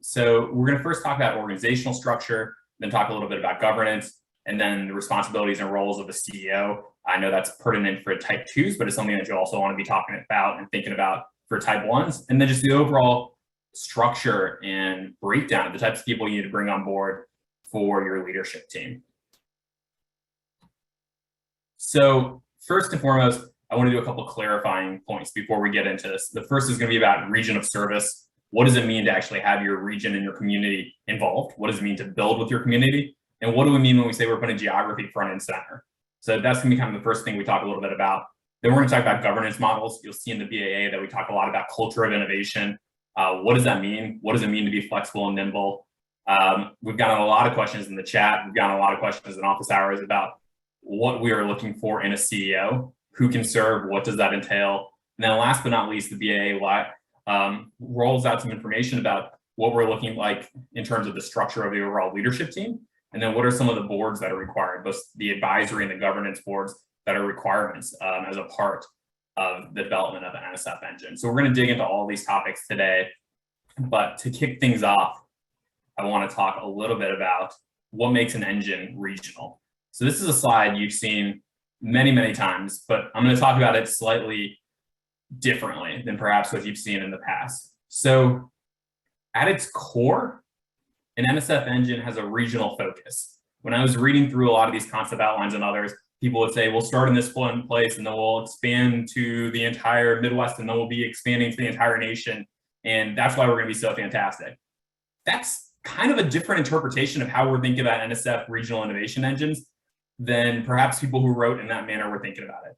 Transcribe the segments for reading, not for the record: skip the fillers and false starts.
So we're going to first talk about organizational structure, then talk a little bit about governance, and then the responsibilities and roles of the CEO. I know that's pertinent for type 2s, but it's something that you also want to be talking about and thinking about for type 1s. And then just the overall structure and breakdown of the types of people you need to bring on board for your leadership team. So first and foremost, I want to do a couple clarifying points before we get into this. The first is going to be about region of service. What does it mean to actually have your region and your community involved? What does it mean to build with your community? And what do we mean when we say we're putting geography front and center? So that's going to be kind of the first thing we talk a little bit about. Then we're going to talk about governance models. You'll see in the BAA that we talk a lot about culture of innovation. What does that mean? What does it mean to be flexible and nimble? We've gotten a lot of questions in the chat. We've gotten a lot of questions in office hours about what we are looking for in a CEO, who can serve, what does that entail? And then last but not least, the BAA rolls out some information about what we're looking like in terms of the structure of the overall leadership team. And then what are some of the boards that are required, both the advisory and the governance boards that are requirements as a part of the development of the NSF engine. So we're going to dig into all these topics today. But to kick things off, I want to talk a little bit about what makes an engine regional. So this is a slide you've seen many, many times, but I'm going to talk about it slightly differently than perhaps what you've seen in the past. So at its core, an NSF engine has a regional focus. When I was reading through a lot of these concept outlines and others, people would say, we'll start in this one place and then we'll expand to the entire Midwest and then we'll be expanding to the entire nation. And that's why we're going to be so fantastic. That's kind of a different interpretation of how we're thinking about NSF regional innovation engines than perhaps people who wrote in that manner were thinking about it.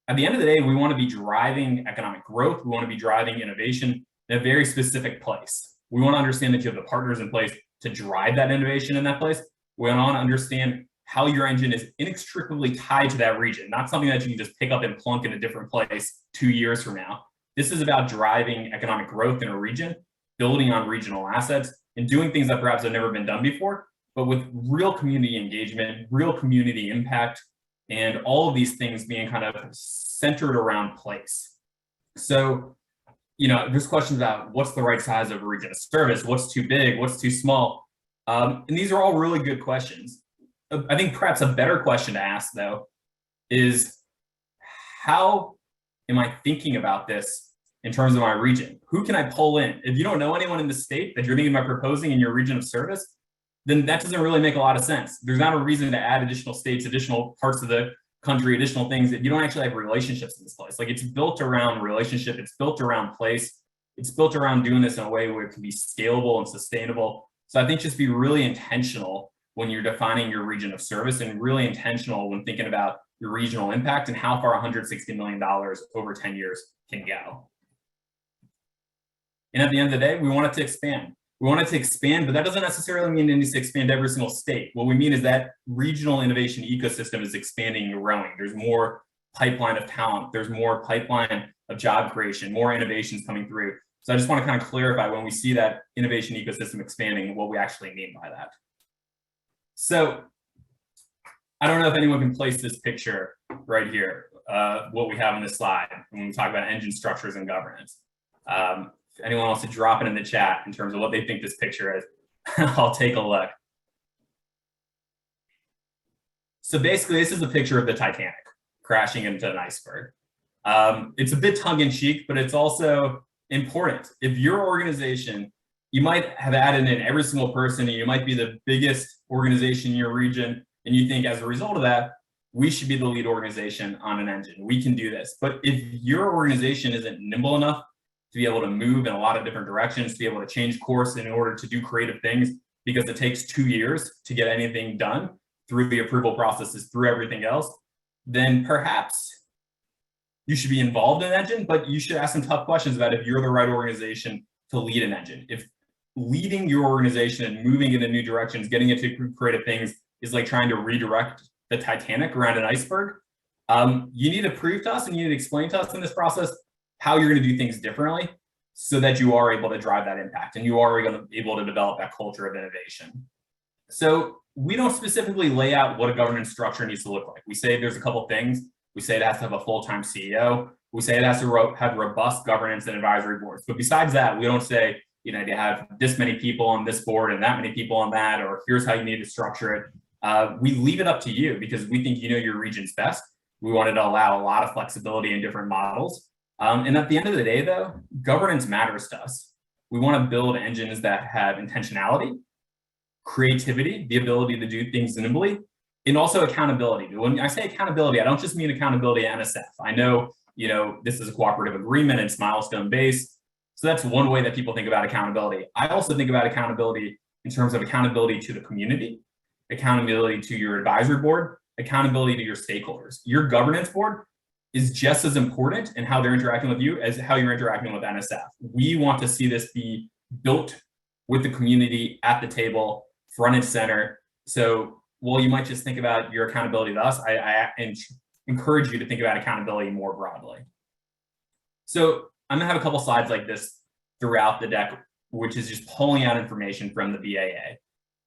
At the end of the day, we want to be driving economic growth. We want to be driving innovation in a very specific place. We want to understand that you have the partners in place to drive that innovation in that place. We want to understand how your engine is inextricably tied to that region, not something that you can just pick up and plunk in a different place 2 years from now. This is about driving economic growth in a region, building on regional assets, and doing things that perhaps have never been done before, but with real community engagement, real community impact, and all of these things being kind of centered around place. So, there's questions about what's the right size of a region of service, what's too big, what's too small. And these are all really good questions. I think perhaps a better question to ask, though, is how am I thinking about this in terms of my region? Who can I pull in? If you don't know anyone in the state that you're thinking about proposing in your region of service, then that doesn't really make a lot of sense. There's not a reason to add additional states, additional parts of the country, additional things that you don't actually have relationships in this place. Like, it's built around relationship, it's built around place, it's built around doing this in a way where it can be scalable and sustainable. So I think just be really intentional when you're defining your region of service, and really intentional when thinking about your regional impact and how far $160 million over 10 years can go. And at the end of the day, we want it to expand. We want it to expand, but that doesn't necessarily mean it needs to expand every single state. What we mean is that regional innovation ecosystem is expanding and growing. There's more pipeline of talent. There's more pipeline of job creation, more innovations coming through. So I just want to kind of clarify when we see that innovation ecosystem expanding, what we actually mean by that. So I don't know if anyone can place this picture right here, what we have in this slide when we talk about engine structures and governance. If anyone wants to drop it in the chat in terms of what they think this picture is, I'll take a look. So basically, this is a picture of the Titanic crashing into an iceberg. It's a bit tongue-in-cheek, but it's also important. If your organization, you might have added in every single person, and you might be the biggest organization in your region, and you think as a result of that, we should be the lead organization on an engine. We can do this. But if your organization isn't nimble enough to be able to move in a lot of different directions, to be able to change course in order to do creative things, because it takes 2 years to get anything done through the approval processes, through everything else, then perhaps you should be involved in an engine, but you should ask some tough questions about if you're the right organization to lead an engine. If leading your organization and moving it in new directions, getting it to creative things is like trying to redirect the Titanic around an iceberg, you need to prove to us and you need to explain to us in this process how you're going to do things differently so that you are able to drive that impact and you are going to be able to develop that culture of innovation. So we don't specifically lay out what a governance structure needs to look like. We say there's a couple things. We say it has to have a full-time CEO. We say it has to have robust governance and advisory boards. But besides that, we don't say to have this many people on this board and that many people on that, or here's how you need to structure it. We leave it up to you because we think you know your region's best. We wanted to allow a lot of flexibility in different models. And at the end of the day, though, governance matters to us. We want to build engines that have intentionality, creativity, the ability to do things nimbly, and also accountability. When I say accountability, I don't just mean accountability at NSF. I know, this is a cooperative agreement, it's milestone based. So that's one way that people think about accountability. I also think about accountability in terms of accountability to the community, accountability to your advisory board, accountability to your stakeholders. Your governance board is just as important in how they're interacting with you as how you're interacting with NSF. We want to see this be built with the community at the table, front and center. So while you might just think about your accountability to us, I encourage you to think about accountability more broadly. So I'm gonna have a couple slides like this throughout the deck, which is just pulling out information from the BAA.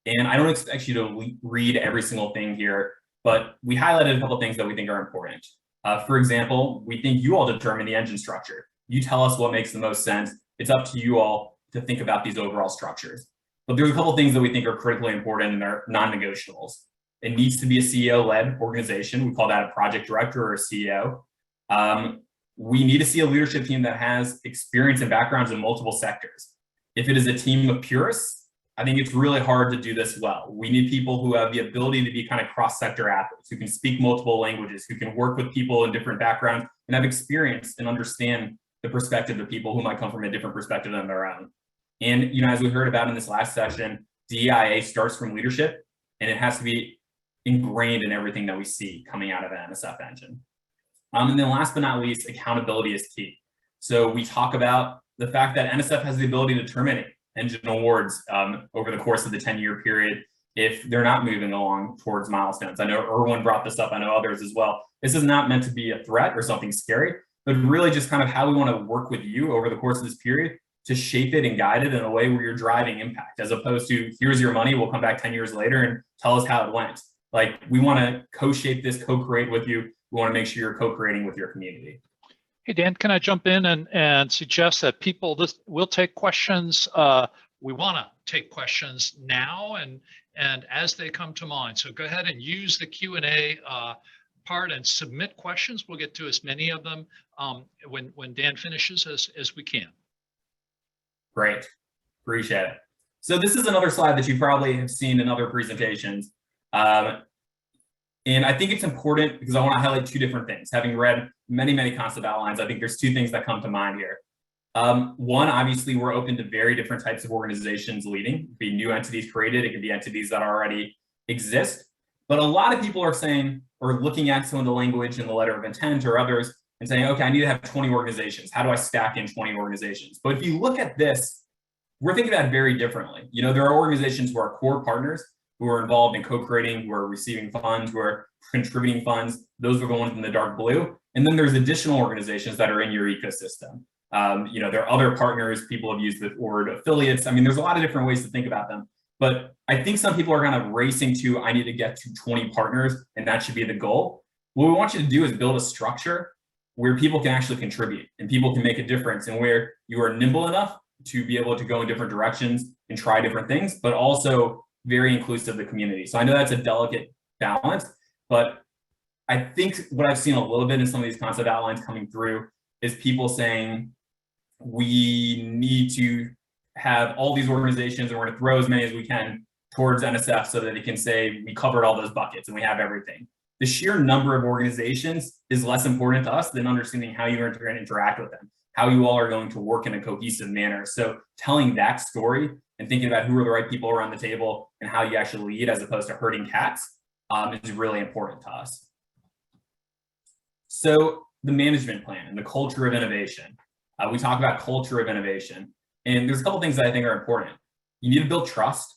And I don't expect you to read every single thing here, but we highlighted a couple things that we think are important. For example, we think you all determine the engine structure. You tell us what makes the most sense. It's up to you all to think about these overall structures. But there's a couple things that we think are critically important and are non-negotiables. It needs to be a CEO-led organization. We call that a project director or a CEO. We need to see a leadership team that has experience and backgrounds in multiple sectors. If it is a team of purists, I think it's really hard to do this well. We need people who have the ability to be kind of cross-sector athletes, who can speak multiple languages, who can work with people in different backgrounds and have experience and understand the perspective of people who might come from a different perspective than their own. And, as we heard about in this last session, DEIA starts from leadership, and it has to be ingrained in everything that we see coming out of an NSF engine. And then last but not least, accountability is key. So we talk about the fact that NSF has the ability to terminate engine awards over the course of the 10-year period if they're not moving along towards milestones. I know Erwin brought this up, I know others as well. This is not meant to be a threat or something scary, but really just kind of how we want to work with you over the course of this period to shape it and guide it in a way where you're driving impact, as opposed to here's your money, we'll come back 10 years later and tell us how it went. Like, we want to co-shape this, co-create with you. We want to make sure you're co-creating with your community. Hey, Dan, can I jump in and suggest that we'll take questions. We want to take questions now and as they come to mind. So go ahead and use the Q&A part and submit questions. We'll get to as many of them when Dan finishes as we can. Great, appreciate it. So this is another slide that you probably have seen in other presentations. And I think it's important because I want to highlight two different things. Having read many, many concept outlines, I think there's two things that come to mind here. One, obviously, we're open to very different types of organizations leading. It could be new entities created, it could be entities that already exist. But a lot of people are saying, or looking at some of the language in the letter of intent or others and saying, okay, I need to have 20 organizations. How do I stack in 20 organizations? But if you look at this, we're thinking about it very differently. There are organizations who are core partners, who are involved in co-creating, who are receiving funds, who are contributing funds. Those are the ones in the dark blue. And then there's additional organizations that are in your ecosystem. There are other partners. People have used the word affiliates. I mean, there's a lot of different ways to think about them. But I think some people are kind of racing to, I need to get to 20 partners, and that should be the goal. What we want you to do is build a structure where people can actually contribute and people can make a difference, and where you are nimble enough to be able to go in different directions and try different things, but also very inclusive of the community. So I know that's a delicate balance, but I think what I've seen a little bit in some of these concept outlines coming through is people saying, we need to have all these organizations and we're going to throw as many as we can towards NSF so that it can say we covered all those buckets and we have everything. The sheer number of organizations is less important to us than understanding how you are going to interact with them, how you all are going to work in a cohesive manner. So telling that story and thinking about who are the right people around the table and how you actually lead as opposed to herding cats is really important to us. So the management plan and the culture of innovation. We talk about culture of innovation, and there's a couple things that I think are important. You need to build trust.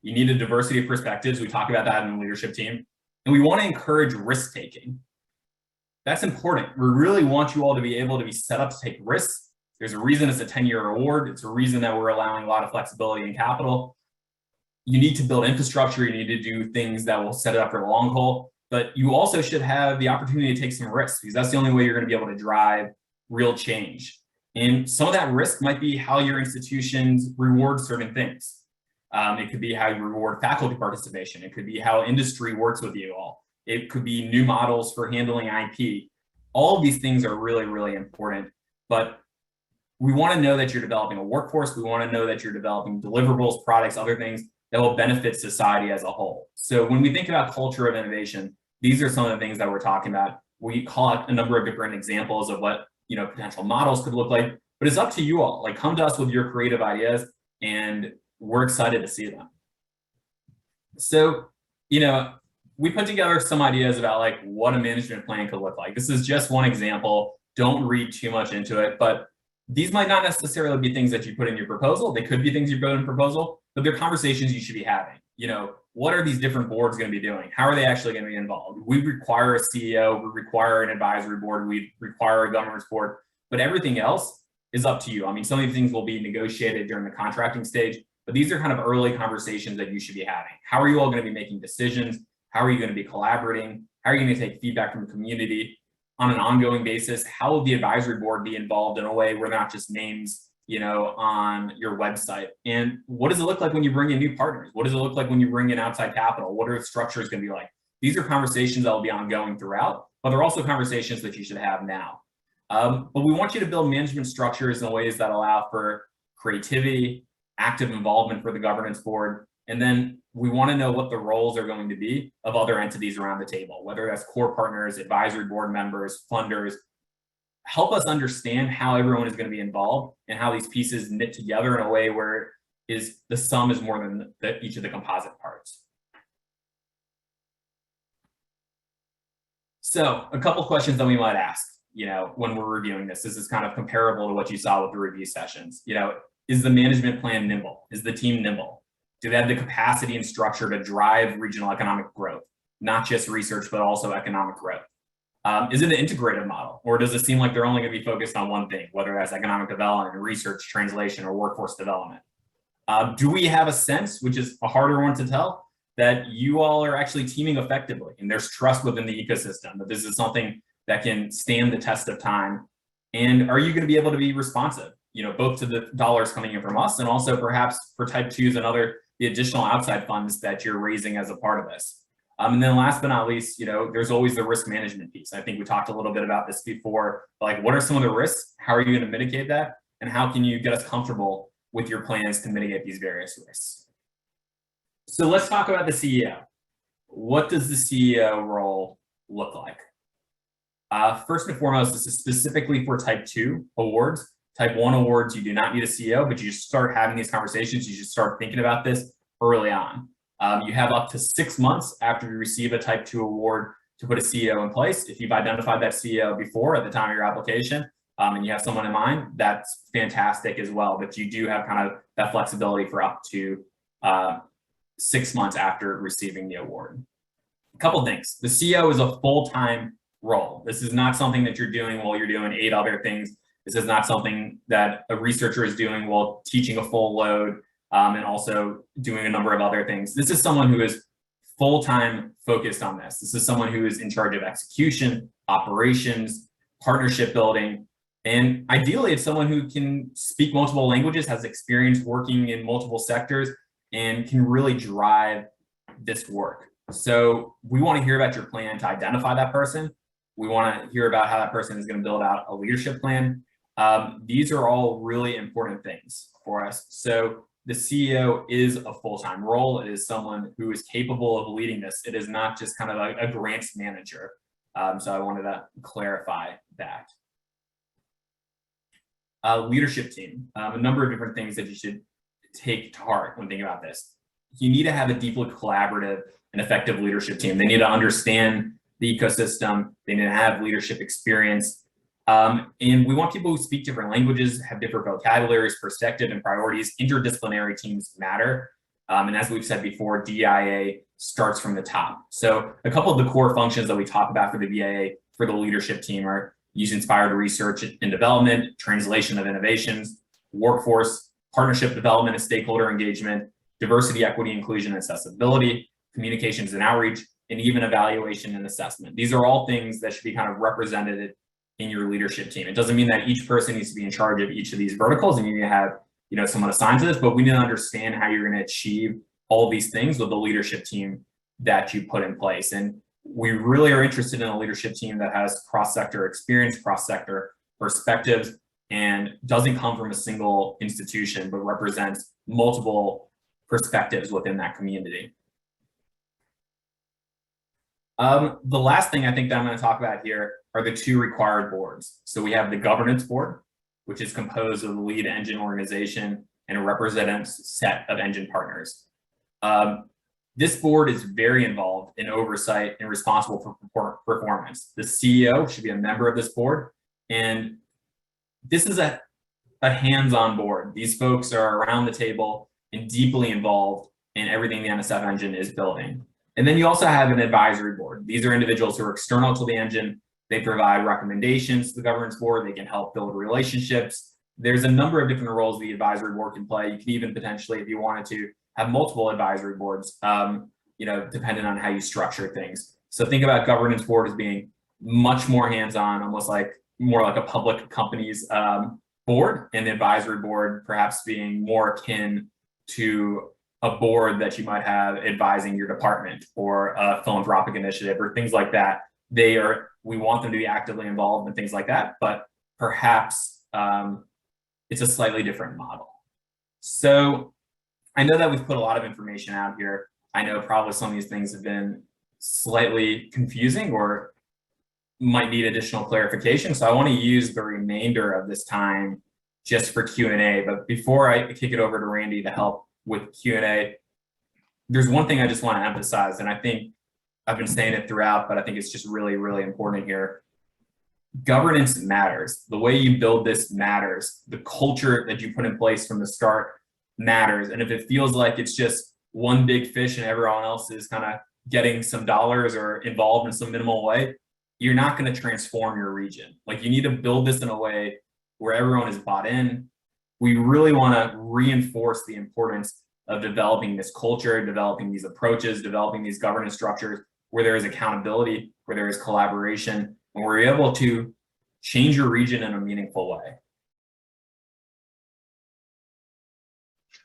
You need a diversity of perspectives. We talk about that in the leadership team, and we want to encourage risk-taking. That's important. We really want you all to be able to be set up to take risks. There's a reason it's a 10-year award. It's a reason that we're allowing a lot of flexibility in capital. You need to build infrastructure. You need to do things that will set it up for the long haul, but you also should have the opportunity to take some risks, because that's the only way you're going to be able to drive real change. And some of that risk might be how your institutions reward certain things. It could be how you reward faculty participation. It could be how industry works with you all. It could be new models for handling IP. All of these things are really, really important, but we want to know that you're developing a workforce. We want to know that you're developing deliverables, products, other things that will benefit society as a whole. So when we think about culture of innovation, these are some of the things that we're talking about. We call out a number of different examples of what potential models could look like, but it's up to you all. Like, come to us with your creative ideas, and we're excited to see them. So, we put together some ideas about like what a management plan could look like. This is just one example. Don't read too much into it, but these might not necessarily be things that you put in your proposal. They could be things you put in a proposal, but they're conversations you should be having. What are these different boards going to be doing? How are they actually going to be involved? We require a CEO, we require an advisory board, we require a governance board, but everything else is up to you. I mean, some of these things will be negotiated during the contracting stage, but these are kind of early conversations that you should be having. How are you all going to be making decisions? How are you going to be collaborating? How are you going to take feedback from the community on an ongoing basis? How will the advisory board be involved in a way where they're not just names, on your website? And what does it look like when you bring in new partners? What does it look like when you bring in outside capital? What are the structures going to be like? These are conversations that will be ongoing throughout, but they're also conversations that you should have now. But we want you to build management structures in ways that allow for creativity, active involvement for the governance board. And then we want to know what the roles are going to be of other entities around the table, whether that's core partners, advisory board members, funders. Help us understand how everyone is going to be involved and how these pieces knit together in a way where the sum is more than each of the composite parts. So a couple questions that we might ask, when we're reviewing this. This is kind of comparable to what you saw with the review sessions. Is the management plan nimble? Is the team nimble? Do they have the capacity and structure to drive regional economic growth? Not just research, but also economic growth. Is it an integrated model, or does it seem like they're only going to be focused on one thing, whether that's economic development, research, translation, or workforce development? Do we have a sense, which is a harder one to tell, that you all are actually teaming effectively and there's trust within the ecosystem, that this is something that can stand the test of time? And are you going to be able to be responsive, both to the dollars coming in from us and also perhaps for type 2s and the additional outside funds that you're raising as a part of this? And then last but not least, there's always the risk management piece. I think we talked a little bit about this before, like what are some of the risks? How are you going to mitigate that? And how can you get us comfortable with your plans to mitigate these various risks? So let's talk about the CEO. What does the CEO role look like? First and foremost, this is specifically for type 2 awards. Type 1 awards, you do not need a CEO, but you just start having these conversations. You should start thinking about this early on. You have up to 6 months after you receive a type 2 award to put a CEO in place. If you've identified that CEO before at the time of your application, and you have someone in mind, that's fantastic as well. But you do have kind of that flexibility for up to 6 months after receiving the award. A couple things. The CEO is a full-time role. This is not something that you're doing while you're doing 8 other things. This is not something that a researcher is doing while teaching a full load and also doing a number of other things. This is someone who is full-time focused on this. This is someone who is in charge of execution, operations, partnership building, and ideally it's someone who can speak multiple languages, has experience working in multiple sectors, and can really drive this work. So we want to hear about your plan to identify that person. We want to hear about how that person is going to build out a leadership plan. These are all really important things for us. So the CEO is a full-time role. It is someone who is capable of leading this. It is not just kind of a grants manager. So I wanted to clarify that. Leadership team, a number of different things that you should take to heart when thinking about this. You need to have a deeply collaborative and effective leadership team. They need to understand the ecosystem. They need to have leadership experience. And we want people who speak different languages, have different vocabularies, perspective, and priorities. Interdisciplinary teams matter. And as we've said before, DIA starts from the top. So a couple of the core functions that we talk about for the DIA for the leadership team are use-inspired research and development, translation of innovations, workforce, partnership development and stakeholder engagement, diversity, equity, inclusion, and accessibility, communications and outreach, and even evaluation and assessment. These are all things that should be kind of represented in your leadership team. It doesn't mean that each person needs to be in charge of each of these verticals and you need to have, you know, someone assigned to this, but we need to understand how you're going to achieve all these things with the leadership team that you put in place. And we really are interested in a leadership team that has cross-sector experience, cross-sector perspectives, and doesn't come from a single institution, but represents multiple perspectives within that community. The last thing I think that I'm going to talk about here are the two required boards. So we have the governance board, which is composed of the lead engine organization and a representative set of engine partners. This board is very involved in oversight and responsible for performance. The CEO should be a member of this board, and this is a hands-on board. These folks are around the table and deeply involved in everything the NSF engine is building. And then you also have an advisory board. These are individuals who are external to the engine. They provide recommendations to the governance board. They can help build relationships. There's a number of different roles the advisory board can play. You can even potentially, if you wanted to, have multiple advisory boards, you know, depending on how you structure things. So think about governance board as being much more hands-on, almost like more like a public company's board, and the advisory board perhaps being more akin to a board that you might have advising your department or a philanthropic initiative or things like that. We want them to be actively involved in things like that, but perhaps it's a slightly different model. So I know that we've put a lot of information out here. I know probably some of these things have been slightly confusing or might need additional clarification. So I want to use the remainder of this time just for Q&A. But before I kick it over to Randy to help with Q&A, there's one thing I just want to emphasize, and I think I've been saying it throughout, but I think it's just really, really important here. Governance matters. The way you build this matters. The culture that you put in place from the start matters. And if it feels like it's just one big fish and everyone else is kind of getting some dollars or involved in some minimal way, you're not going to transform your region. Like, you need to build this in a way where everyone is bought in. We really want to reinforce the importance of developing this culture, developing these approaches, developing these governance structures where there is accountability, where there is collaboration, and we're able to change your region in a meaningful way.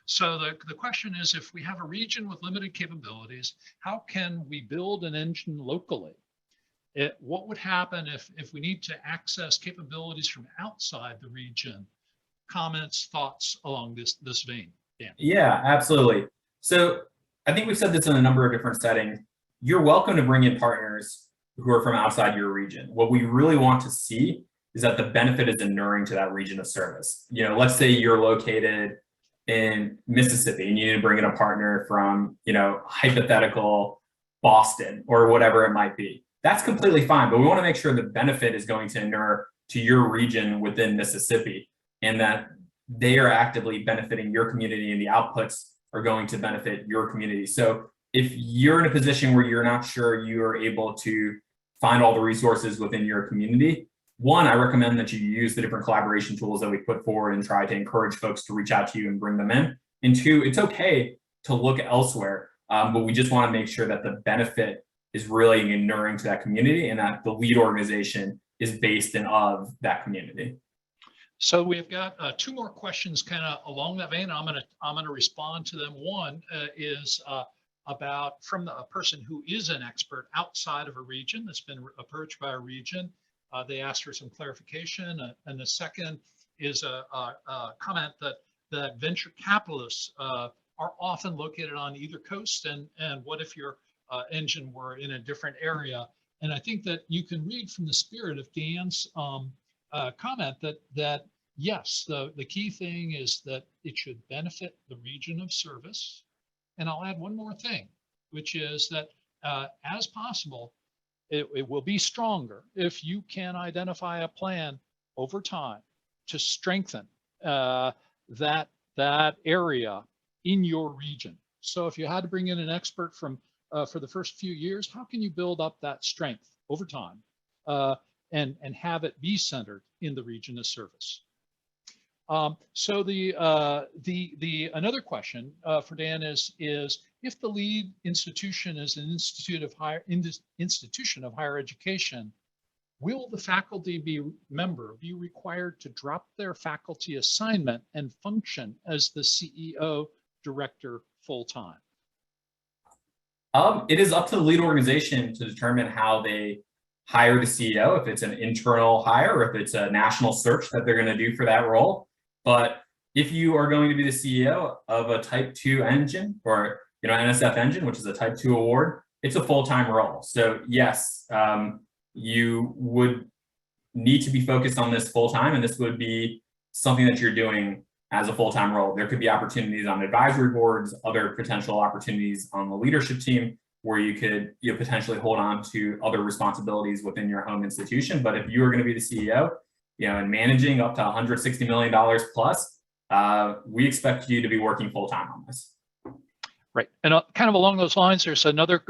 So the question is, if we have a region with limited capabilities, how can we build an engine locally? What would happen if we need to access capabilities from outside the region? Comments, thoughts along this vein, Dan? Yeah, absolutely. So I think we've said this in a number of different settings. You're welcome to bring in partners who are from outside your region. What we really want to see is that the benefit is enduring to that region of service. You know, let's say you're located in Mississippi and you need to bring in a partner from, you know, hypothetical Boston or whatever it might be. That's completely fine, but we want to make sure the benefit is going to endure to your region within Mississippi, and that they are actively benefiting your community and the outputs are going to benefit your community. So if you're in a position where you're not sure you are able to find all the resources within your community, one, I recommend that you use the different collaboration tools that we put forward and try to encourage folks to reach out to you and bring them in. And two, it's okay to look elsewhere, but we just want to make sure that the benefit is really enduring to that community and that the lead organization is based in of that community. So we've got two more questions kind of along that vein. I'm gonna respond to them. One is about from a person who is an expert outside of a region that's been approached by a region. They asked for some clarification, and the second is a comment that venture capitalists are often located on either coast, and what if your engine were in a different area? And I think that you can read from the spirit of Dan's comment that yes, the key thing is that it should benefit the region of service. And I'll add one more thing, which is that as possible, it will be stronger if you can identify a plan over time to strengthen that area in your region. So if you had to bring in an expert from for the first few years, how can you build up that strength over time and have it be centered in the region of service? So another question for Dan is if the lead institution is an institution of higher education, Will the faculty member be required to drop their faculty assignment and function as the CEO director full-time? It is up to the lead organization to determine how they hire the CEO, if it's an internal hire, or if it's a national search that they're going to do for that role. But if you are going to be the CEO of a Type 2 engine, or NSF Engine, which is a Type 2 award, it's a full-time role. So yes, you would need to be focused on this full-time, and this would be something that you're doing as a full-time role. There could be opportunities on advisory boards, other potential opportunities on the leadership team, where you could potentially hold on to other responsibilities within your home institution. But if you are going to be the CEO, and managing up to $160 million plus, we expect you to be working full-time on this. Right. And kind of along those lines, there's another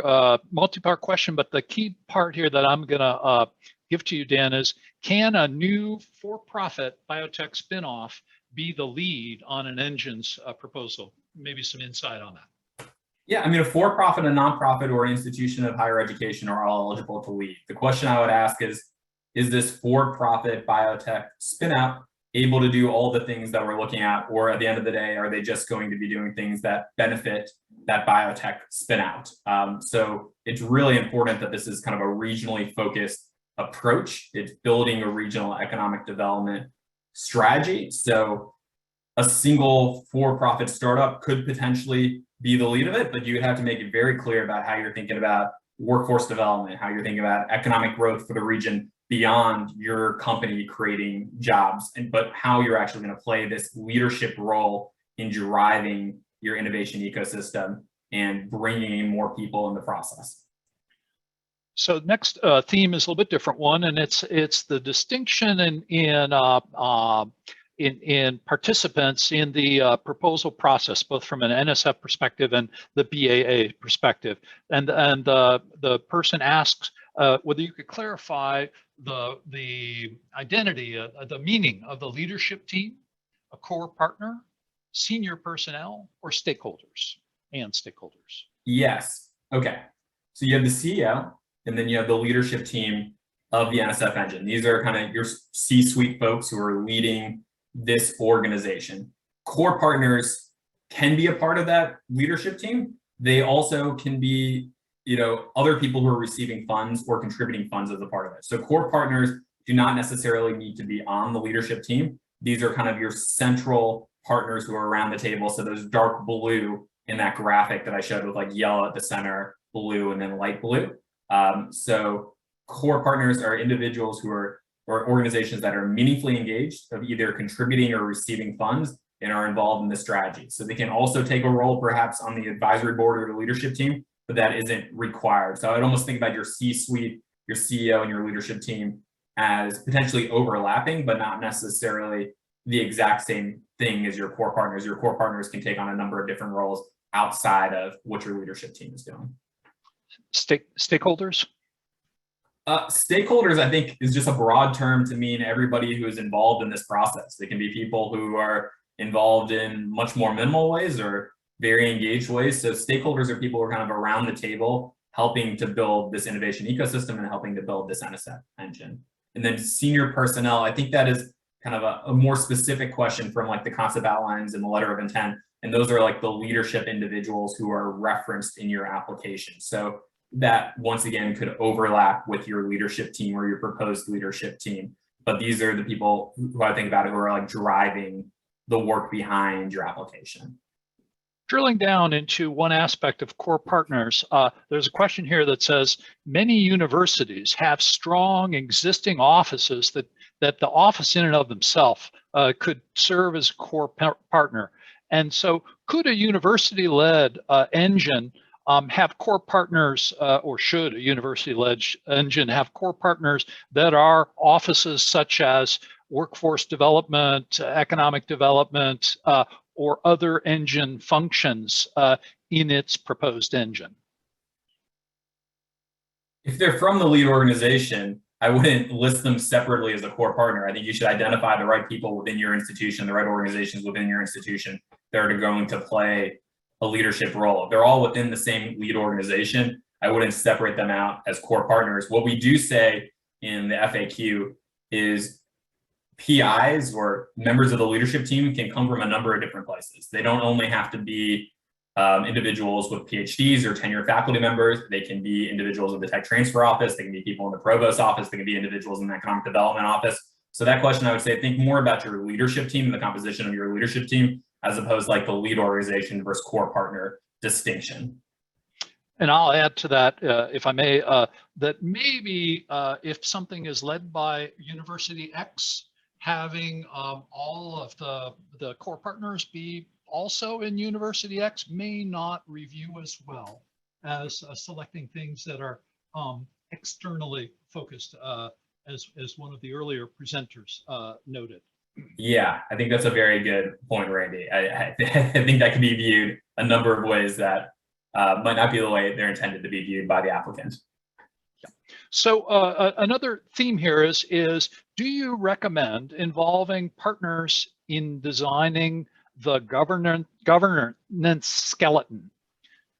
multi-part question, but the key part here that I'm going to give to you, Dan, is can a new for-profit biotech spinoff be the lead on an engine's proposal? Maybe some insight on that. Yeah, I mean, a for-profit, a nonprofit, or an institution of higher education are all eligible to lead. The question I would ask is this for-profit biotech spin-out able to do all the things that we're looking at, or at the end of the day, are they just going to be doing things that benefit that biotech spin-out? So it's really important that this is kind of a regionally focused approach. It's building a regional economic development strategy. So a single for-profit startup could potentially be the lead of it, but you would have to make it very clear about how you're thinking about workforce development, how you're thinking about economic growth for the region beyond your company creating jobs, but how you're actually going to play this leadership role in driving your innovation ecosystem and bringing in more people in the process. So next theme is a little bit different one, and it's the distinction in participants in the proposal process, both from an NSF perspective and the BAA perspective. And the person asks whether you could clarify the identity, the meaning of the leadership team, a core partner, senior personnel, or stakeholders. Yes. Okay. So you have the CEO, and then you have the leadership team of the NSF Engine. These are kind of your C-suite folks who are leading this organization. Core partners can be a part of that leadership team. They also can be, other people who are receiving funds or contributing funds as a part of it. So core partners do not necessarily need to be on the leadership team. These are kind of your central partners who are around the table. So there's dark blue in that graphic that I showed with like yellow at the center, blue, and then light blue. So core partners are individuals who are, or organizations that are meaningfully engaged of either contributing or receiving funds and are involved in the strategy. So they can also take a role perhaps on the advisory board or the leadership team, but that isn't required. So I'd almost think about your C-suite, your CEO, and your leadership team as potentially overlapping, but not necessarily the exact same thing as your core partners. Your core partners can take on a number of different roles outside of what your leadership team is doing. Stakeholders? Stakeholders, I think, is just a broad term to mean everybody who is involved in this process. They can be people who are involved in much more minimal ways or very engaged ways. So stakeholders are people who are kind of around the table helping to build this innovation ecosystem and helping to build this NSF engine. And then senior personnel, I think that is kind of a more specific question from like the concept outlines and the letter of intent. And those are like the leadership individuals who are referenced in your application. So that once again could overlap with your leadership team or your proposed leadership team. But these are the people who I think about it who are like driving the work behind your application. Drilling down into one aspect of core partners, there's a question here that says, many universities have strong existing offices that the office in and of themselves could serve as a core partner. And so could a university-led engine have core partners, or should a university-led engine have core partners that are offices such as workforce development, economic development, or other engine functions in its proposed engine? If they're from the lead organization, I wouldn't list them separately as a core partner. I think you should identify the right people within your institution, the right organizations within your institution that are going to play a leadership role. If they're all within the same lead organization, I wouldn't separate them out as core partners. What we do say in the FAQ is PIs or members of the leadership team can come from a number of different places. They don't only have to be individuals with PhDs or tenured faculty members. They can be individuals in the tech transfer office. They can be people in the provost office. They can be individuals in the economic development office. So that question, I would say, think more about your leadership team and the composition of your leadership team, as opposed to like the lead organization versus core partner distinction. And I'll add to that, if I may, that maybe if something is led by University X, having all of the core partners be also in University X may not review as well as selecting things that are externally focused, as one of the earlier presenters noted. Yeah, I think that's a very good point, Randy. I think that can be viewed a number of ways that might not be the way they're intended to be viewed by the applicant. Yeah. So another theme here is do you recommend involving partners in designing the governance skeleton?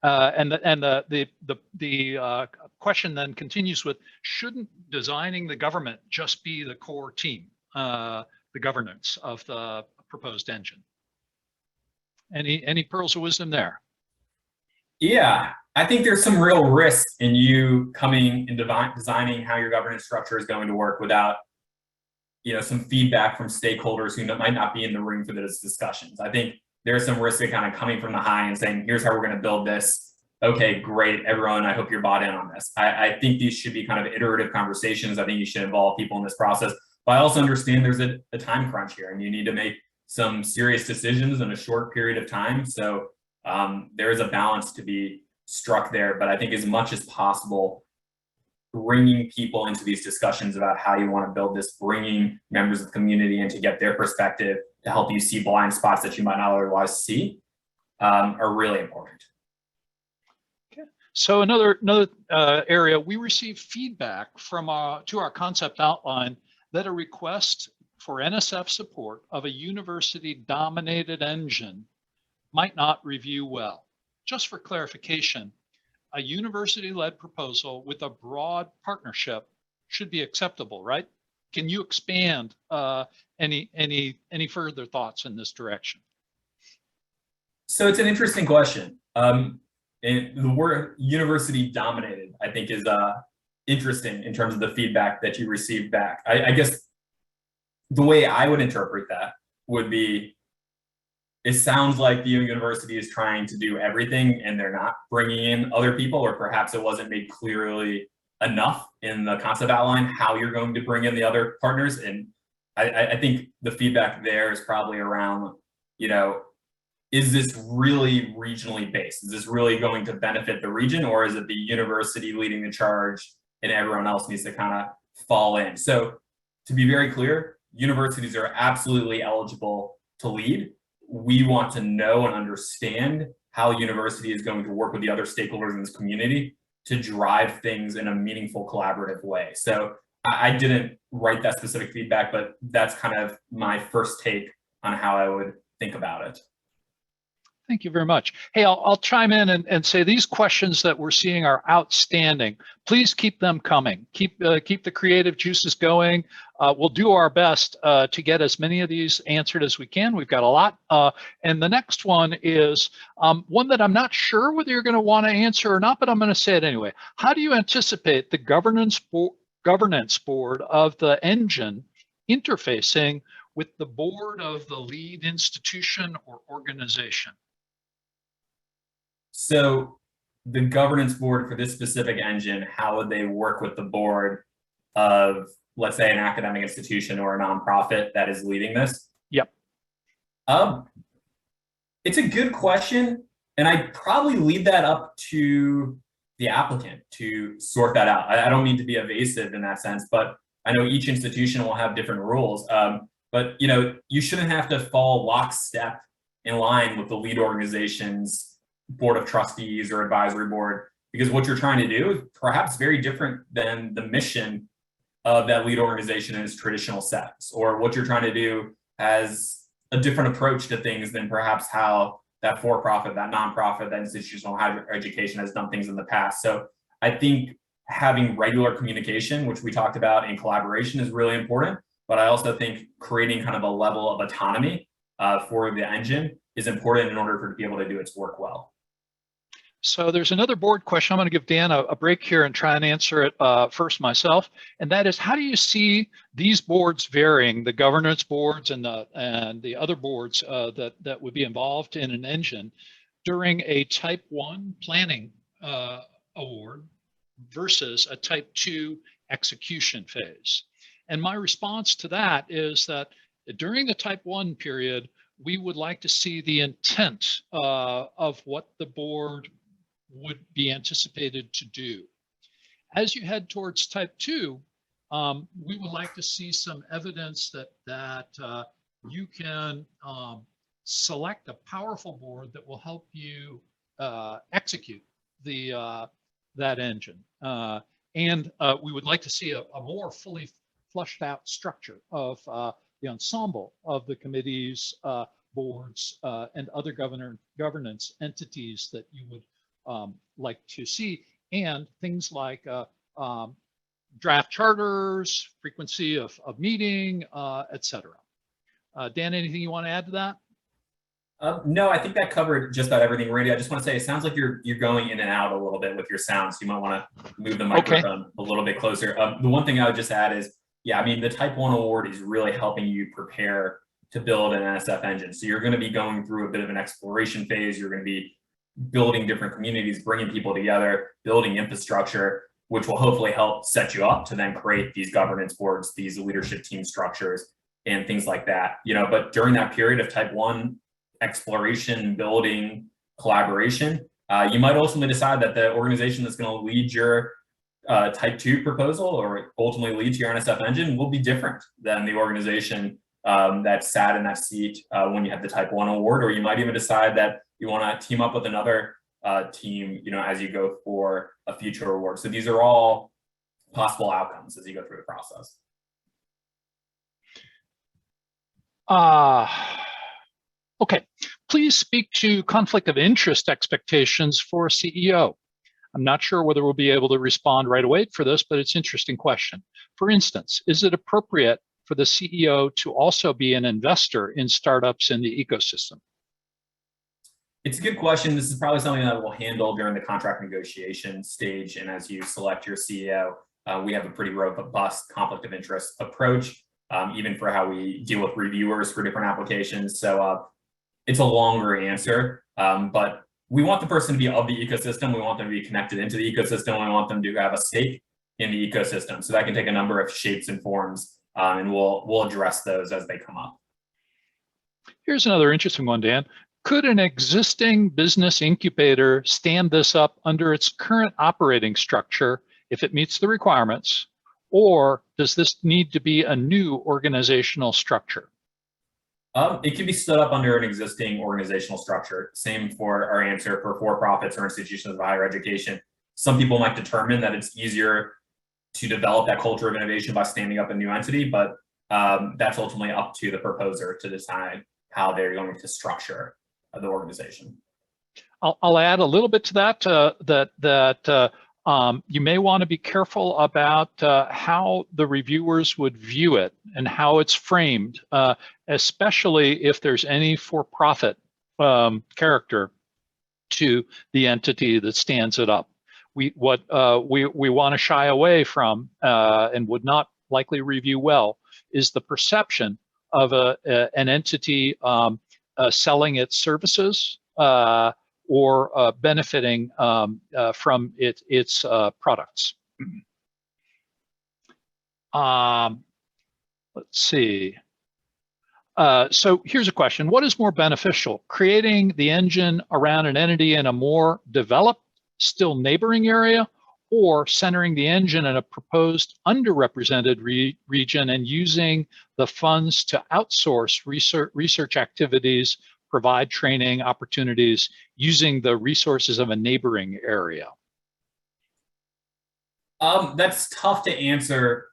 And the question then continues with, shouldn't designing the government just be the core team, the governance of the proposed engine? Any pearls of wisdom there? Yeah, I think there's some real risk in you coming and designing how your governance structure is going to work without, some feedback from stakeholders who might not be in the room for those discussions. I think there's some risk of kind of coming from the high and saying, here's how we're going to build this. Okay, great, everyone, I hope you're bought in on this. I think these should be kind of iterative conversations. I think you should involve people in this process. But I also understand there's a time crunch here and you need to make some serious decisions in a short period of time. So there is a balance to be struck there. But I think as much as possible, bringing people into these discussions about how you want to build this, bringing members of the community in to get their perspective to help you see blind spots that you might not otherwise see are really important. Okay. So another area, we received feedback from to our concept outline that a request for NSF support of a university-dominated engine might not review well. Just for clarification, a university-led proposal with a broad partnership should be acceptable, right? Can you expand any further thoughts in this direction? So it's an interesting question. And the word university dominated, I think, is interesting in terms of the feedback that you received back. I guess the way I would interpret that would be, it sounds like the university is trying to do everything and they're not bringing in other people, or perhaps it wasn't made clearly enough in the concept outline how you're going to bring in the other partners. And I think the feedback there is probably around, is this really regionally based? Is this really going to benefit the region, or is it the university leading the charge and everyone else needs to kind of fall in? So to be very clear, universities are absolutely eligible to lead. We want to know and understand how the university is going to work with the other stakeholders in this community to drive things in a meaningful, collaborative way. So I didn't write that specific feedback, but that's kind of my first take on how I would think about it. Thank you very much. Hey, I'll chime in and say these questions that we're seeing are outstanding. Please keep them coming. Keep the creative juices going. We'll do our best to get as many of these answered as we can. We've got a lot. And the next one is one that I'm not sure whether you're going to want to answer or not, but I'm going to say it anyway. How do you anticipate the governance board of the engine interfacing with the board of the lead institution or organization? So the governance board for this specific engine, how would they work with the board of, let's say, an academic institution or a nonprofit that is leading this? Yep. It's a good question, and I'd probably leave that up to the applicant to sort that out. I don't mean to be evasive in that sense, but I know each institution will have different rules. But you shouldn't have to fall lockstep in line with the lead organization's board of trustees or advisory board, because what you're trying to do is perhaps very different than the mission of that lead organization in its traditional sense, or what you're trying to do has a different approach to things than perhaps how that for-profit, that nonprofit, that institutional higher education has done things in the past. So I think having regular communication, which we talked about, in collaboration is really important. But I also think creating kind of a level of autonomy for the engine is important in order for it to be able to do its work well. So there's another board question. I'm going to give Dan a break here and try and answer it first myself. And that is, how do you see these boards varying, the governance boards and the other boards that would be involved in an engine during a Type 1 planning award versus a Type 2 execution phase? And my response to that is that during the Type 1 period, we would like to see the intent of what the board would be anticipated to do. As you head towards Type 2, we would like to see some evidence that you can select a powerful board that will help you execute that engine. And we would like to see a more fully flushed out structure of the ensemble of the committees, boards, and other governance entities that you would like to see, and things like draft charters, frequency of meeting, etc. Dan, anything you want to add to that? No, I think that covered just about everything, Randy. I just want to say, it sounds like you're going in and out a little bit with your sound, so you might want to move the microphone a little bit closer. The one thing I would just add is, yeah, I mean, the Type 1 award is really helping you prepare to build an NSF engine. So you're going to be going through a bit of an exploration phase. You're going to be building different communities, bringing people together, building infrastructure, which will hopefully help set you up to then create these governance boards, these leadership team structures, and things like that. But during that period of Type 1 exploration, building, collaboration, you might ultimately decide that the organization that's going to lead your Type 2 proposal or ultimately lead to your NSF engine will be different than the organization that sat in that seat when you had the Type 1 award, or you might even decide that you want to team up with another team, as you go for a future award. So these are all possible outcomes as you go through the process. Okay, please speak to conflict of interest expectations for a CEO. I'm not sure whether we'll be able to respond right away for this, but it's an interesting question. For instance, is it appropriate for the CEO to also be an investor in startups in the ecosystem? It's a good question. This is probably something that we'll handle during the contract negotiation stage. And as you select your CEO, we have a pretty robust conflict of interest approach, even for how we deal with reviewers for different applications. So it's a longer answer, but we want the person to be of the ecosystem. We want them to be connected into the ecosystem. We want them to have a stake in the ecosystem. So that can take a number of shapes and forms, and we'll address those as they come up. Here's another interesting one, Dan. Could an existing business incubator stand this up under its current operating structure if it meets the requirements, or does this need to be a new organizational structure? It can be stood up under an existing organizational structure. Same for our answer for for-profits or institutions of higher education. Some people might determine that it's easier to develop that culture of innovation by standing up a new entity, but that's ultimately up to the proposer to decide how they're going to structure the organization. I'll add a little bit to that, you may want to be careful about how the reviewers would view it and how it's framed, especially if there's any for-profit character to the entity that stands it up. We want to shy away from and would not likely review well is the perception of an entity selling its services or benefiting from its products. Let's see. So here's a question. What is more beneficial, creating the engine around an entity in a more developed, still neighboring area, or centering the engine in a proposed underrepresented region and using the funds to outsource research activities, provide training opportunities using the resources of a neighboring area? That's tough to answer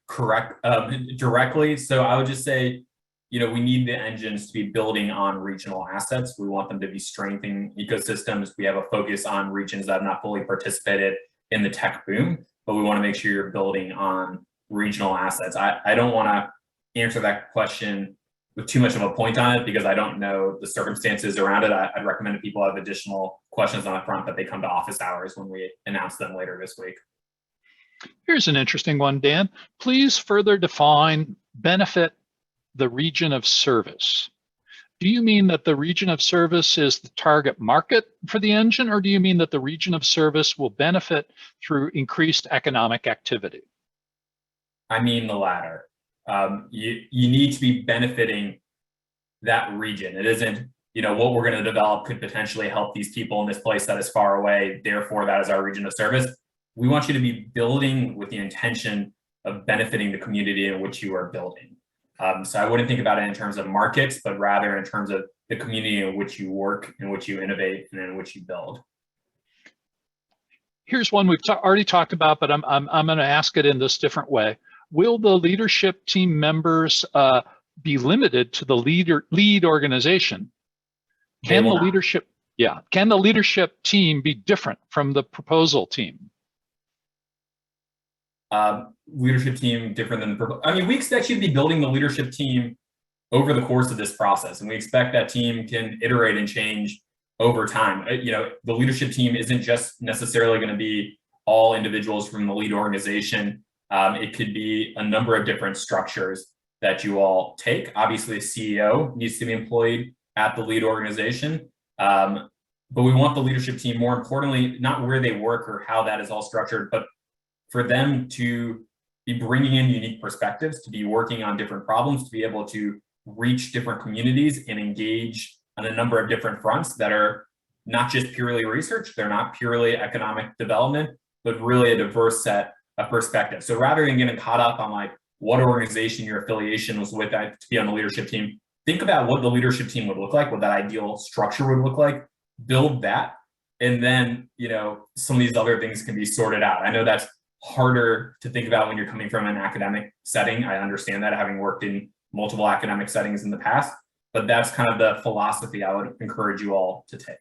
directly. So I would just say, we need the engines to be building on regional assets. We want them to be strengthening ecosystems. We have a focus on regions that have not fully participated in the tech boom. but we want to make sure you're building on regional assets. I don't want to answer that question with too much of a point on it because I don't know the circumstances around it. I'd recommend if people have additional questions on the front that they come to office hours when we announce them later this week. Here's an interesting one, Dan. Please further define benefit the region of service. Do you mean that the region of service is the target market for the engine, or do you mean that the region of service will benefit through increased economic activity? I mean the latter. You need to be benefiting that region. It isn't, what we're going to develop could potentially help these people in this place that is far away. Therefore, that is our region of service. We want you to be building with the intention of benefiting the community in which you are building. So I wouldn't think about it in terms of markets, but rather in terms of the community in which you work, in which you innovate, and in which you build. Here's one we've already talked about, but I'm going to ask it in this different way. Will the leadership team members be limited to the lead organization? Can the leadership team be different from the proposal team? Leadership team different than we expect you to be building the leadership team over the course of this process, and we expect that team can iterate and change over time. The leadership team isn't just necessarily going to be all individuals from the lead organization. It could be a number of different structures that you all take. Obviously, a CEO needs to be employed at the lead organization, but we want the leadership team, more importantly, not where they work or how that is all structured, but for them to be bringing in unique perspectives, to be working on different problems, to be able to reach different communities and engage on a number of different fronts that are not just purely research, they're not purely economic development, but really a diverse set of perspectives. So rather than getting caught up on what organization your affiliation was with to be on the leadership team, think about what the leadership team would look like, what that ideal structure would look like, build that, and then some of these other things can be sorted out. I know that's harder to think about when you're coming from an academic setting. I understand that, having worked in multiple academic settings in the past, but that's kind of the philosophy I would encourage you all to take.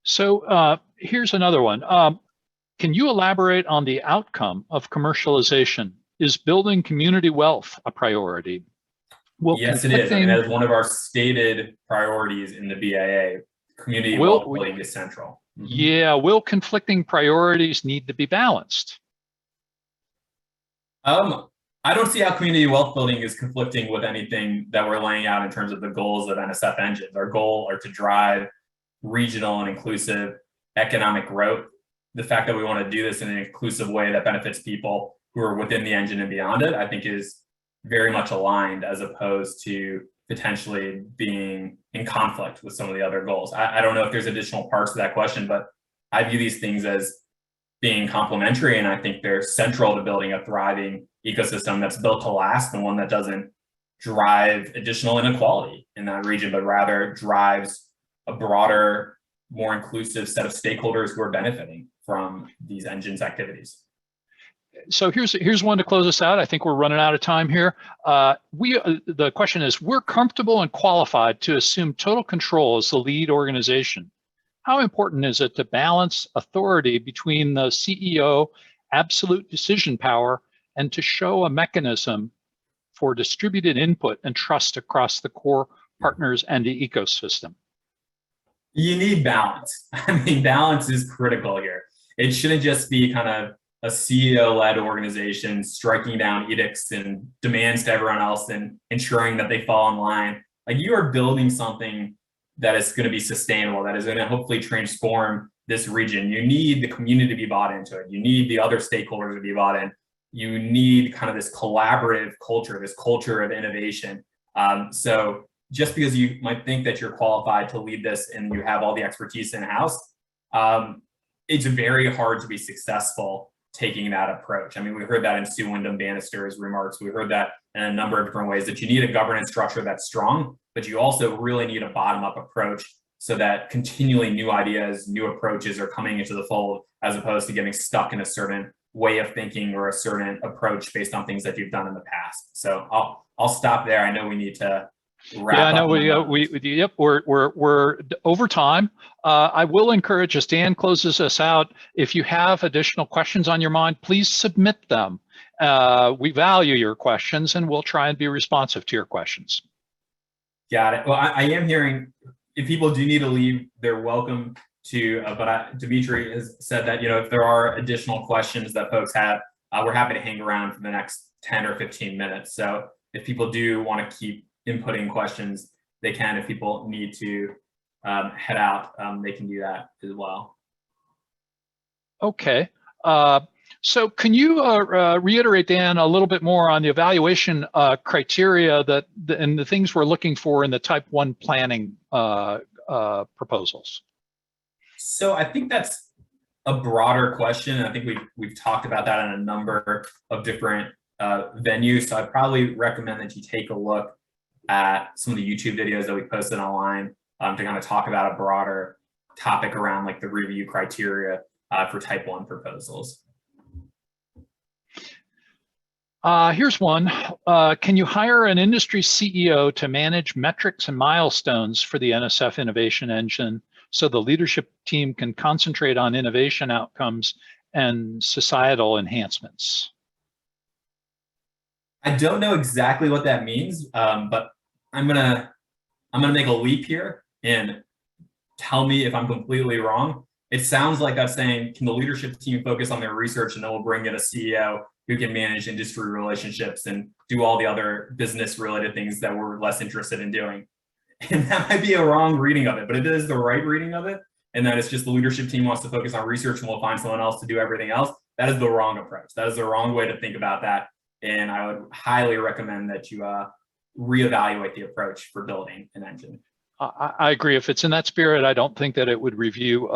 So here's another one. Can you elaborate on the outcome of commercialization? Is building community wealth a priority? Yes, it is. And that is one of our stated priorities in the BAA. Community wealth building is central. Yeah, will conflicting priorities need to be balanced? I don't see how community wealth building is conflicting with anything that we're laying out in terms of the goals of NSF Engines. Our goal are to drive regional and inclusive economic growth. The fact that we want to do this in an inclusive way that benefits people who are within the engine and beyond it, I think is very much aligned, as opposed to potentially being in conflict with some of the other goals. I don't know if there's additional parts to that question, but I view these things as being complementary, and I think they're central to building a thriving ecosystem that's built to last, and one that doesn't drive additional inequality in that region, but rather drives a broader, more inclusive set of stakeholders who are benefiting from these engines activities. So here's one to close us out. I think we're running out of time here. The question is, we're comfortable and qualified to assume total control as the lead organization. How important is it to balance authority between the CEO, absolute decision power, and to show a mechanism for distributed input and trust across the core partners and the ecosystem? You need balance. Balance is critical here. It shouldn't just be kind of a CEO-led organization striking down edicts and demands to everyone else and ensuring that they fall in line. You are building something that is going to be sustainable, that is going to hopefully transform this region. You need the community to be bought into it. You need the other stakeholders to be bought in. You need kind of this collaborative culture, this culture of innovation. So just because you might think that you're qualified to lead this and you have all the expertise in-house, it's very hard to be successful taking that approach. We heard that in Sue Wyndham-Bannister's remarks. We heard that in a number of different ways, that you need a governance structure that's strong, but you also really need a bottom-up approach so that continually new ideas, new approaches are coming into the fold, as opposed to getting stuck in a certain way of thinking or a certain approach based on things that you've done in the past. So I'll stop there. I know we need to wrap I know up? yep, we're over time. I will encourage, as Dan closes us out, if you have additional questions on your mind, please submit them. We value your questions, and we'll try and be responsive to your questions. Got it. Well, I am hearing if people do need to leave, they're welcome to. Dimitri has said that if there are additional questions that folks have, we're happy to hang around for the next 10 or 15 minutes. So if people do want to keep inputting questions, they can. If people need to head out, they can do that as well. Okay. So can you reiterate, Dan, a little bit more on the evaluation criteria and the things we're looking for in the Type 1 planning proposals? So I think that's a broader question. I think we've talked about that in a number of different venues. So I'd probably recommend that you take a look at some of the YouTube videos that we posted online to kind of talk about a broader topic around like the review criteria for Type 1 proposals. Here's one. Can you hire an industry CEO to manage metrics and milestones for the NSF Innovation Engine so the leadership team can concentrate on innovation outcomes and societal enhancements? I don't know exactly what that means, but I'm gonna make a leap here and tell me if I'm completely wrong. It sounds like that's saying, can the leadership team focus on their research and then we'll bring in a CEO who can manage industry relationships and do all the other business related things that we're less interested in doing. And that might be a wrong reading of it, but it is the right reading of it. And that it's just the leadership team wants to focus on research and we'll find someone else to do everything else. That is the wrong approach. That is the wrong way to think about that. And I would highly recommend that you reevaluate the approach for building an engine. I agree. If it's in that spirit, I don't think that it would review.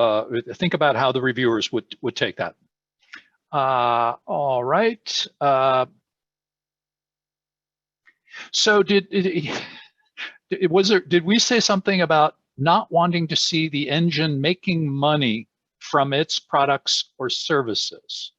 Think about how the reviewers would take that. All right. So did we say something about not wanting to see the engine making money from its products or services?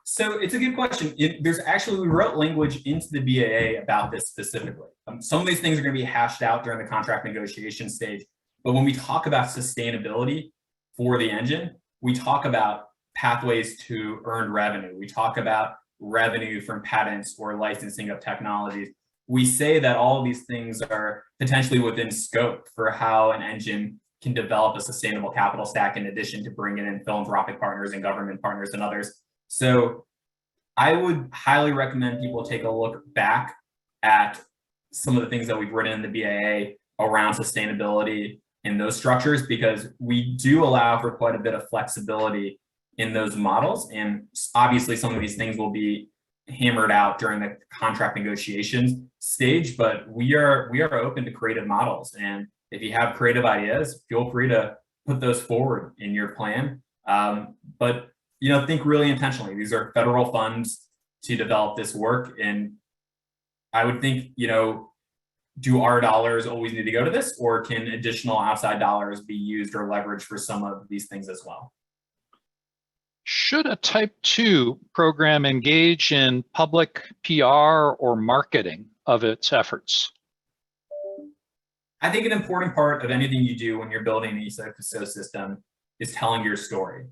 So it's a good question. We wrote language into the BAA about this specifically. Some of these things are going to be hashed out during the contract negotiation stage. But when we talk about sustainability for the engine, we talk about pathways to earned revenue. We talk about revenue from patents or licensing of technologies. We say that all of these things are potentially within scope for how an engine can develop a sustainable capital stack in addition to bringing in philanthropic partners and government partners and others. So I would highly recommend people take a look back at some of the things that we've written in the BAA around sustainability in those structures, because we do allow for quite a bit of flexibility in those models. And obviously some of these things will be hammered out during the contract negotiations stage, but we are open to creative models. And if you have creative ideas, feel free to put those forward in your plan. But think really intentionally. These are federal funds to develop this work. And I would think, do our dollars always need to go to this, or can additional outside dollars be used or leveraged for some of these things as well? Should a Type 2 program engage in public PR or marketing of its efforts? I think an important part of anything you do when you're building an ESO system is telling your story.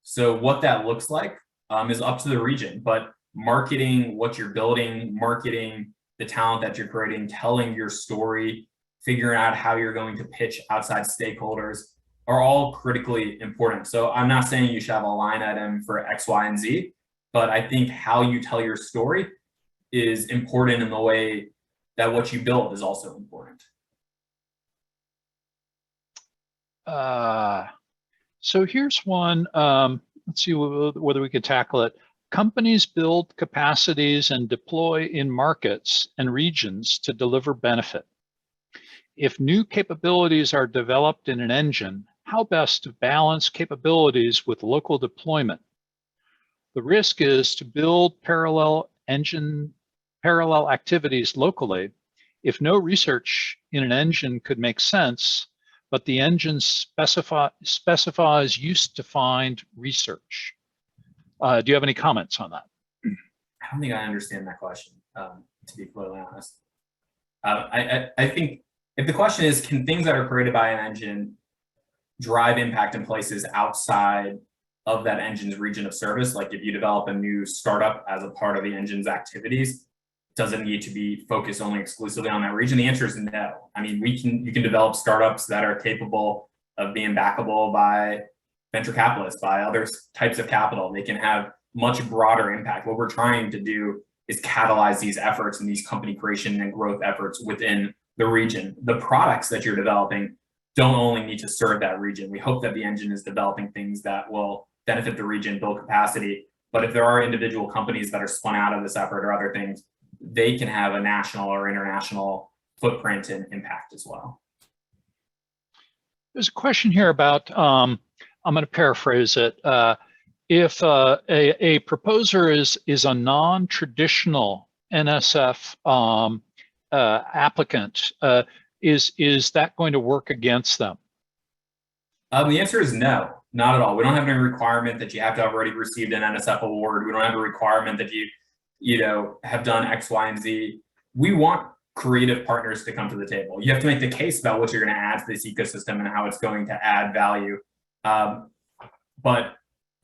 So what that looks like is up to the region, but marketing what you're building, marketing the talent that you're creating, telling your story, figuring out how you're going to pitch outside stakeholders are all critically important. So I'm not saying you should have a line item for X, Y, and Z, but I think how you tell your story is important in the way that what you build is also important. So here's one. Let's see whether we could tackle it. Companies build capacities and deploy in markets and regions to deliver benefit. If new capabilities are developed in an engine, how best to balance capabilities with local deployment? The risk is to build parallel activities locally. If no research in an engine could make sense, but the engine specifies use-defined research. Do you have any comments on that? I don't think I understand that question, to be completely honest. I think if the question is, can things that are created by an engine drive impact in places outside of that engine's region of service? Like if you develop a new startup as a part of the engine's activities, does it need to be focused only exclusively on that region? The answer is no. I mean, you can develop startups that are capable of being backable by venture capitalists, by other types of capital. They can have much broader impact. What we're trying to do is catalyze these efforts and these company creation and growth efforts within the region. The products that you're developing don't only need to serve that region. We hope that the engine is developing things that will benefit the region, build capacity. But if there are individual companies that are spun out of this effort or other things, they can have a national or international footprint and impact as well. There's a question here about, I'm going to paraphrase it. If a proposer is a non-traditional NSF applicant, is that going to work against them? The answer is no, not at all. We don't have any requirement that you have to have already received an NSF award. We don't have a requirement that you have done X, Y, and Z. We want creative partners to come to the table. You have to make the case about what you're going to add to this ecosystem and how it's going to add value. But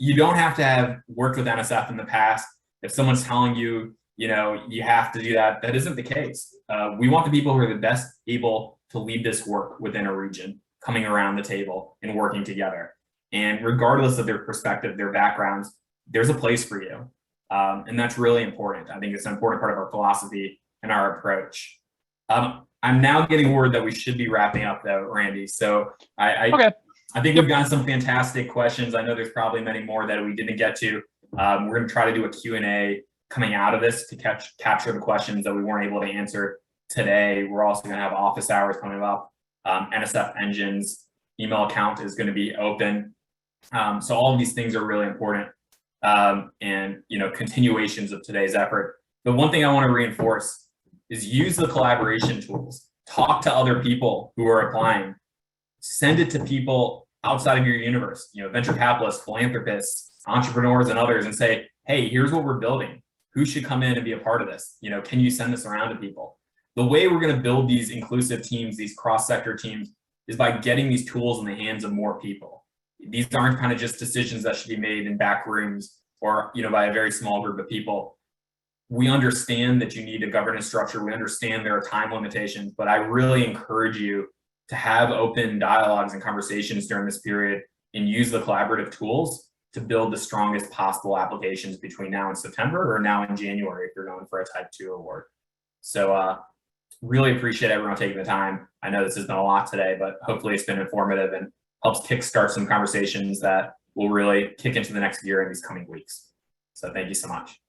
you don't have to have worked with NSF in the past. If someone's telling you, you have to do that, that isn't the case. We want the people who are the best able to lead this work within a region, coming around the table and working together. And regardless of their perspective, their backgrounds, there's a place for you. And that's really important. I think it's an important part of our philosophy and our approach. I'm now getting word that we should be wrapping up though, Randy. So Okay. I think we've gotten some fantastic questions. I know there's probably many more that we didn't get to. We're going to try to do a Q&A coming out of this to capture the questions that we weren't able to answer today. We're also going to have office hours coming up. NSF Engines email account is going to be open. So all of these things are really important and continuations of today's effort. The one thing I want to reinforce is use the collaboration tools. Talk to other people who are applying. Send it to people outside of your universe, venture capitalists, philanthropists, entrepreneurs, and others, and say, hey, here's what we're building. Who should come in and be a part of this? Can you send this around to people? The way we're going to build these inclusive teams, these cross-sector teams, is by getting these tools in the hands of more people. These aren't kind of just decisions that should be made in back rooms or by a very small group of people. We understand that you need a governance structure. We understand there are time limitations, but I really encourage you to have open dialogues and conversations during this period and use the collaborative tools to build the strongest possible applications between now and September or now in January if you're going for a Type 2 award. So really appreciate everyone taking the time. I know this has been a lot today, but hopefully it's been informative and helps kickstart some conversations that will really kick into the next year in these coming weeks. So thank you so much.